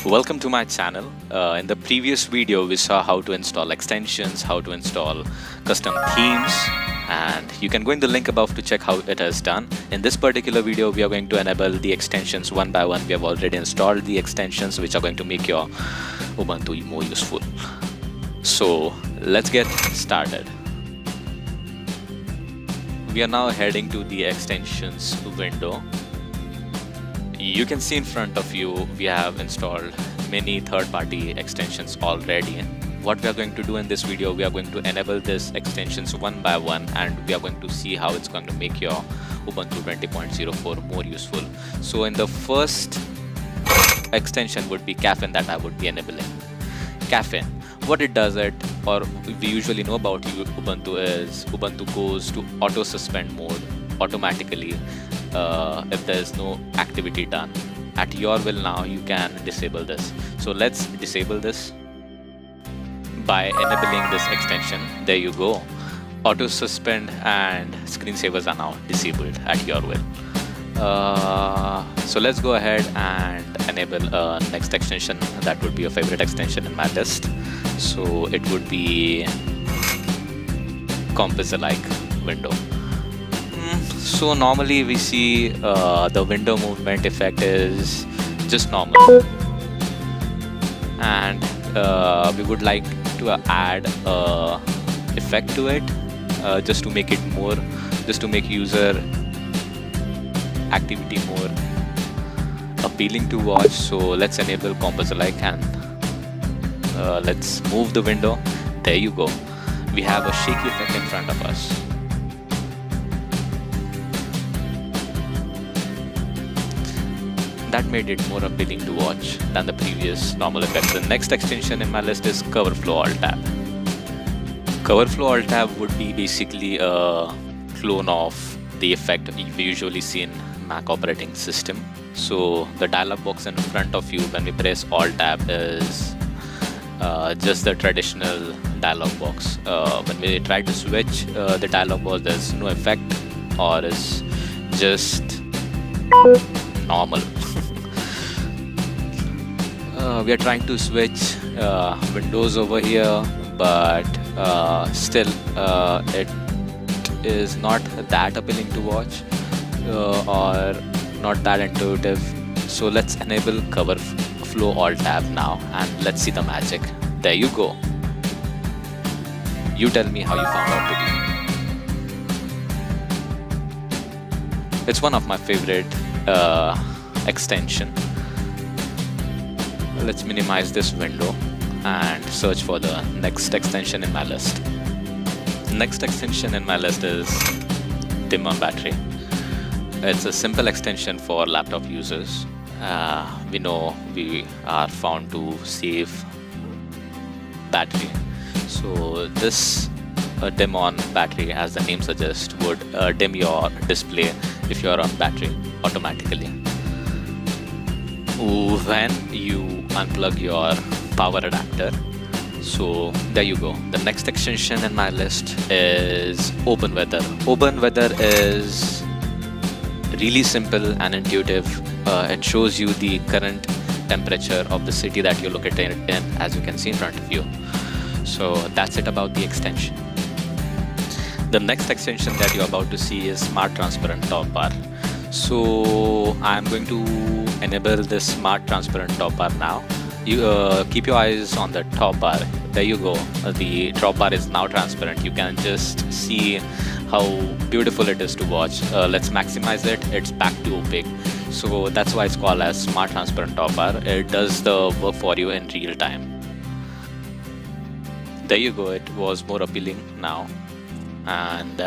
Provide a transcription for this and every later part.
Welcome to my channel. In the previous video we saw how to install extensions, how to install custom themes, and you can go in the link above to check how it is done. In this particular video we are going to enable the extensions one by one. We have already installed the extensions which are going to make your Ubuntu more useful. So let's get started. We are now heading to the extensions window. You can see in front of you we have installed many third-party extensions already. What we are going to do in this video, we are going to enable these extensions one by one, and we are going to see how it's going to make your Ubuntu 20.04 more useful. So in the first extension would be Caffeine that I would be enabling. Caffeine, what it does it, or we usually know about Ubuntu, is Ubuntu goes to auto suspend mode automatically if there is no activity done. At your will now you can disable this. So let's disable this by enabling this extension. There you go. Auto suspend and screensavers are now disabled at your will. So let's go ahead and enable next extension. That would be your favorite extension in my list. So it would be Compiz-like window. So normally we see the window movement effect is just normal, and we would like to add effect to it just to make it more, just to make user activity more appealing to watch. So let's enable Compiz-like and let's move the window. There you go. We have a shaky effect in front of us. That made it more appealing to watch than the previous normal effect. The next extension in my list is Coverflow Alt-Tab. Coverflow Alt-Tab would be basically a clone of the effect we usually see in Mac operating system. So the dialog box in front of you when we press Alt-Tab is just the traditional dialog box. When we try to switch the dialog box, there's no effect, or is just normal. We are trying to switch windows over here, but still it is not that appealing to watch or not that intuitive. So let's enable Coverflow Alt-Tab now and let's see the magic. There you go. You tell me how you found out to be. It's one of my favorite extension. Let's minimize this window and search for the next extension in my list. Next extension in my list is Dim on Battery. It's a simple extension for laptop users. We know we are found to save battery. So this dim on battery, as the name suggests, would dim your display if you are on battery automatically when you unplug your power adapter. So there you go. The next extension in my list is OpenWeather. OpenWeather is really simple and intuitive. It shows you the current temperature of the city that you're located in, as you can see in front of you. So that's it about the extension. The next extension that you're about to see is Smart Transparent Topbar. So I'm going to enable this Smart Transparent Topbar now. You keep your eyes on the top bar. There you go. The top bar is now transparent. You can just see how beautiful it is to watch. Let's maximize it. It's back to opaque. So that's why it's called as Smart Transparent Topbar. It does the work for you in real time. There you go. It was more appealing now. And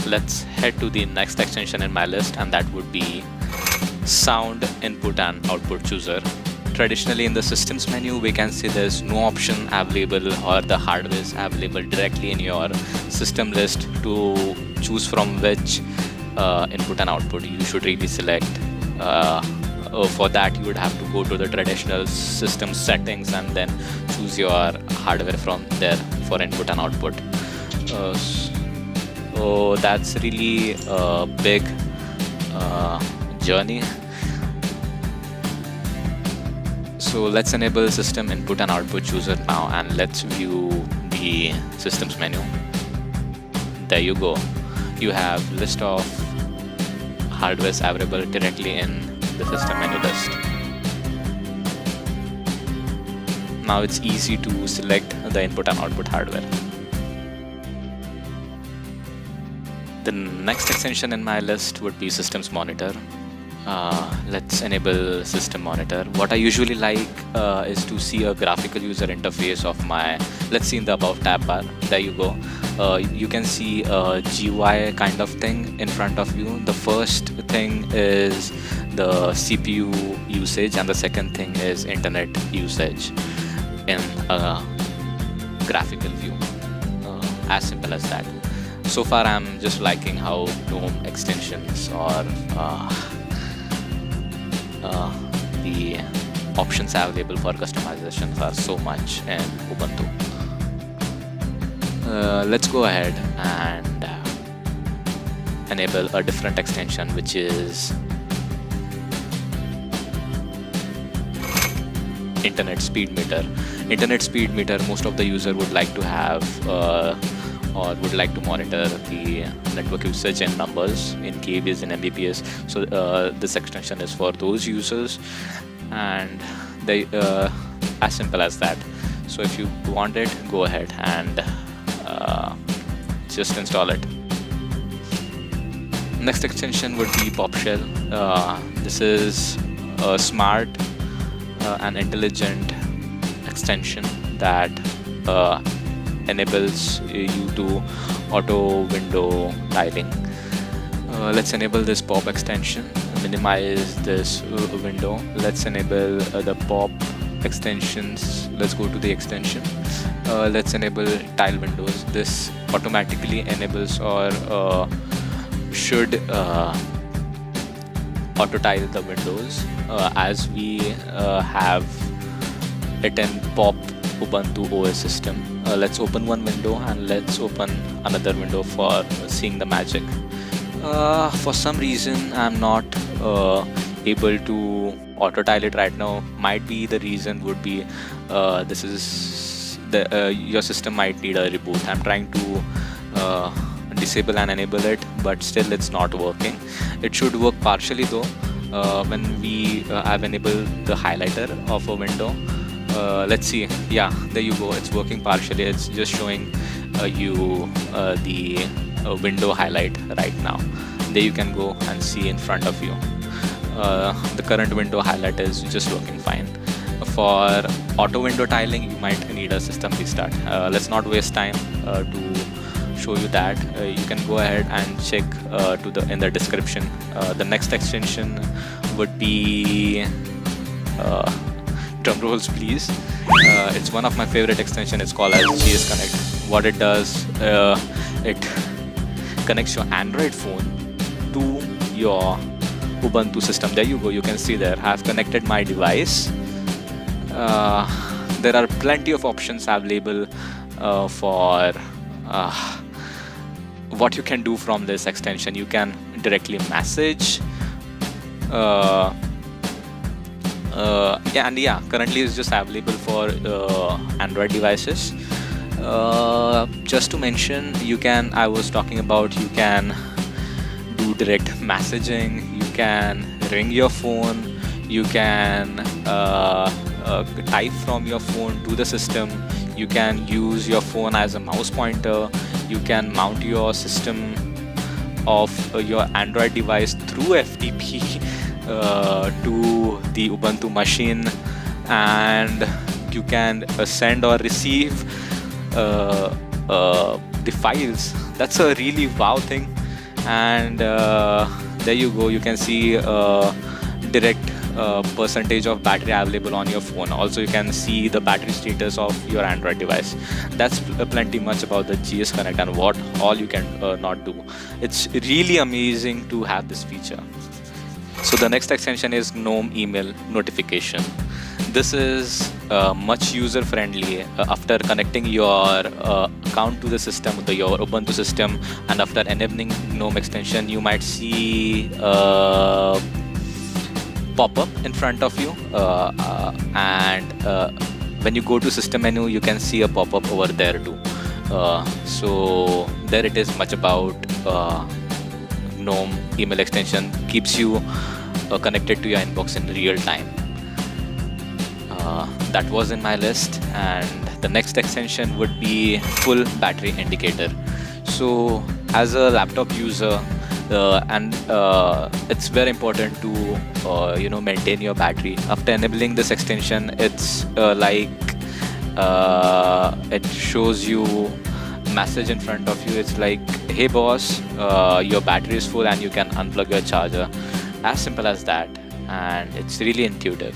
let's head to the next extension in my list, and that would be Sound Input and Output Chooser. Traditionally in the systems menu we can see there's no option available, or the hardware is available directly in your system list to choose from which input and output you should really select. For that you would have to go to the traditional system settings and then choose your hardware from there for input and output. So that's really a big journey. So let's enable system input and output chooser now, and let's view the systems menu. There you go. You have list of hardwares available directly in the system menu list. Now it's easy to select the input and output hardware. The next extension in my list would be systems monitor. Let's enable system monitor. What I usually like is to see a graphical user interface of my, let's see in the above tab bar. There you go. You can see a GUI kind of thing in front of you. The first thing is the CPU usage, and the second thing is internet usage in a graphical view. As simple as that. So far I'm just liking how Gnome extensions or the options available for customizations are so much in Ubuntu. Let's go ahead and enable a different extension, which is internet speed meter. Internet speed meter, most of the user would like to have or would like to monitor the network usage in numbers, in kbps and mbps. So this extension is for those users, and they as simple as that. So if you want it, go ahead and just install it. Next extension would be PopShell. This is a smart and intelligent extension that enables you to auto window tiling. Let's enable this pop extension, minimize this window. Let's enable the pop extensions. Let's go to the extension. Let's enable tile windows. This automatically enables or should auto tile the windows as we have it in pop Ubuntu OS system. Let's open one window and let's open another window for seeing the magic. For some reason I'm not able to auto tile it right now. Might be the reason would be this is the your system might need a reboot. I'm trying to disable and enable it, but still it's not working. It should work partially though when we have enabled the highlighter of a window. Let's see. Yeah, there you go. It's working partially. It's just showing you the window highlight right now. There you can go and see in front of you. The current window highlight is just working fine. For auto window tiling, you might need a system restart. Let's not waste time to show you that. You can go ahead and check in the description. The next extension would be drum rolls please. It's one of my favorite extensions. It's called as GSConnect. What it does, it connects your Android phone to your Ubuntu system. There you go. You can see there. I've connected my device. There are plenty of options available for what you can do from this extension. You can directly message. Currently it's just available for Android devices. Just to mention, I was talking about you can do direct messaging, you can ring your phone, you can type from your phone to the system, you can use your phone as a mouse pointer, you can mount your system of your Android device through FTP to the Ubuntu machine, and you can send or receive the files. That's a really wow thing. And there you go. You can see direct percentage of battery available on your phone. Also, you can see the battery status of your Android device. That's plenty much about the GSConnect and what all you can not do. It's really amazing to have this feature. So the next extension is Gnome email notification. This is much user friendly. After connecting your account to the system, your Ubuntu system, and after enabling Gnome extension, you might see pop-up in front of you, and when you go to system menu, you can see a pop-up over there too. So there it is, much about Gnome email extension. Keeps you connected to your inbox in real time. That was in my list, and the next extension would be full battery indicator. So as a laptop user, and it's very important to maintain your battery. After enabling this extension, it's it shows you message in front of you. It's like, hey boss, your battery is full and you can unplug your charger. As simple as that, and it's really intuitive.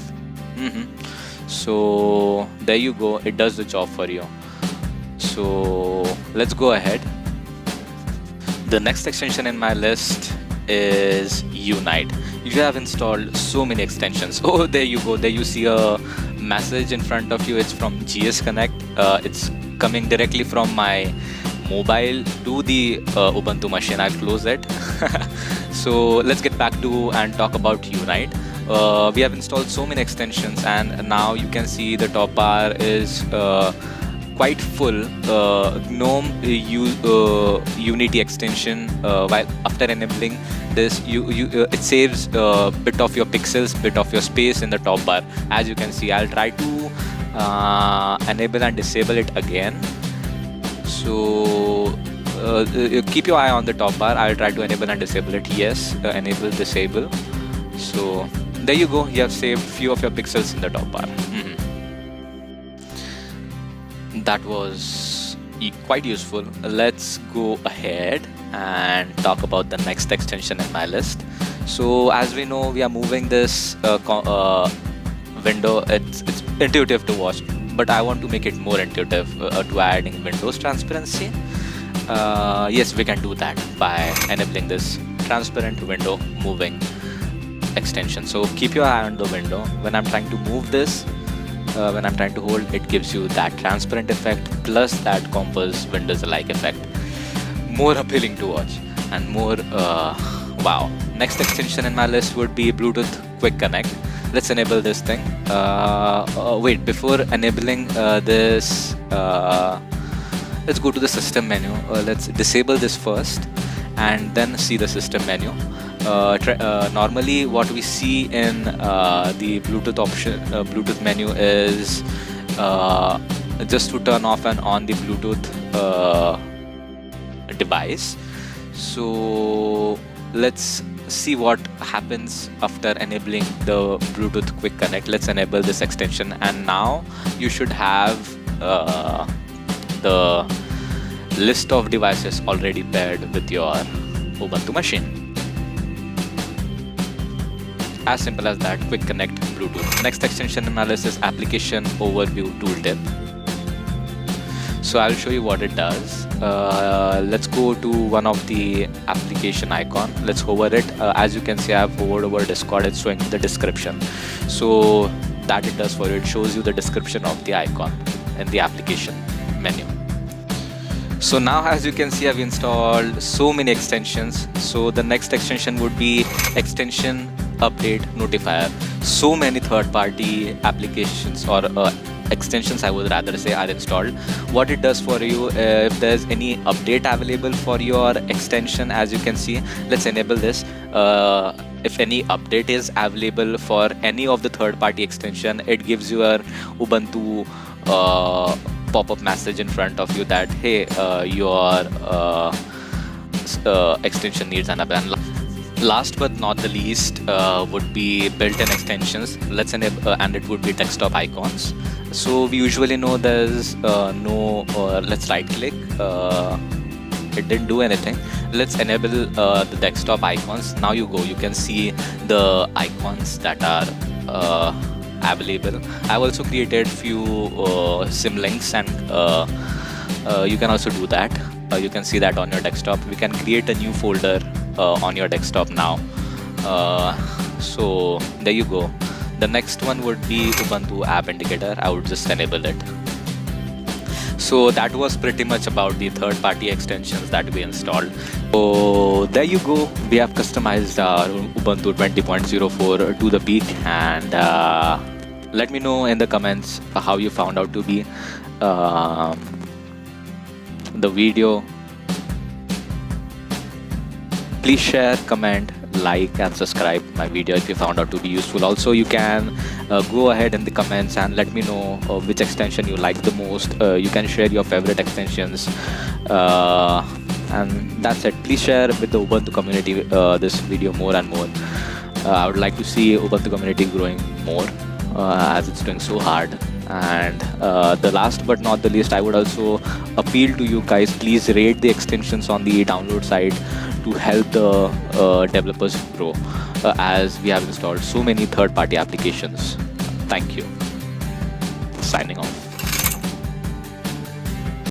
So there you go, it does the job for you. So let's go ahead. The next extension in my list is Unite. You have installed so many extensions. Oh, there you go, there you see a message in front of you. It's from GSConnect. It's coming directly from my mobile to the Ubuntu machine. I'll close it. So let's get back to and talk about Unite. We have installed so many extensions, and now you can see the top bar is quite full. Gnome Unity extension, while after enabling this, it saves bit of your pixels, bit of your space in the top bar. As you can see, I'll try to enable and disable it again. So keep your eye on the top bar. I'll try to enable and disable it. Yes, enable, disable. So there you go, you have saved few of your pixels in the top bar. That was quite useful. Let's go ahead and talk about the next extension in my list. So as we know, we are moving this window. It's intuitive to watch, but I want to make it more intuitive to adding Windows transparency. Yes, we can do that by enabling this transparent window moving extension. So keep your eye on the window. When I'm trying to move this, when I'm trying to hold, it gives you that transparent effect plus that Compiz Windows alike effect. More appealing to watch and more wow. Next extension in my list would be Bluetooth Quick Connect. Let's enable this thing. Wait, before enabling this, let's go to the system menu. Let's disable this first and then see the system menu. Normally what we see in the Bluetooth option, Bluetooth menu is just to turn off and on the Bluetooth device. So let's see what happens after enabling the Bluetooth Quick Connect. Let's enable this extension, and now you should have the list of devices already paired with your Ubuntu machine. As simple as that, Quick Connect Bluetooth. Next extension in my list is Application Overview Tooltip. So I'll show you what it does. Let's go to one of the application icon. Let's hover it. As you can see, I've hovered over Discord. It's showing the description. So that it does for you. It shows you the description of the icon in the application menu. So now, as you can see, I've installed so many extensions. So the next extension would be Extension Update Notifier. So many third-party applications or extensions, I would rather say, are installed. What it does for you, if there's any update available for your extension, as you can see, let's enable this. If any update is available for any of the third-party extension, it gives you a Ubuntu pop-up message in front of you that, hey, your extension needs an update. Last but not the least would be built-in extensions. Let's enable, and it would be desktop icons. So we usually know there's no. Let's right-click. It didn't do anything. Let's enable the desktop icons. Now you go. You can see the icons that are available. I've also created few symlinks, and you can also do that. You can see that on your desktop. We can create a new folder on your desktop now. So there you go. The next one would be Ubuntu App Indicator. I would just enable it. So that was pretty much about the third-party extensions that we installed. So there you go. We have customized our Ubuntu 20.04 to the peak, and let me know in the comments how you found out to be the video. Please share, comment, like and subscribe my video if you found out to be useful. Also, you can go ahead in the comments and let me know which extension you like the most. You can share your favorite extensions, and that's it. Please share with the Ubuntu community this video more and more. I would like to see Ubuntu community growing more, as it's doing so hard. And the last but not the least, I would also appeal to you guys, please rate the extensions on the download side to help the developers grow, as we have installed so many third-party applications. Thank you. Signing off.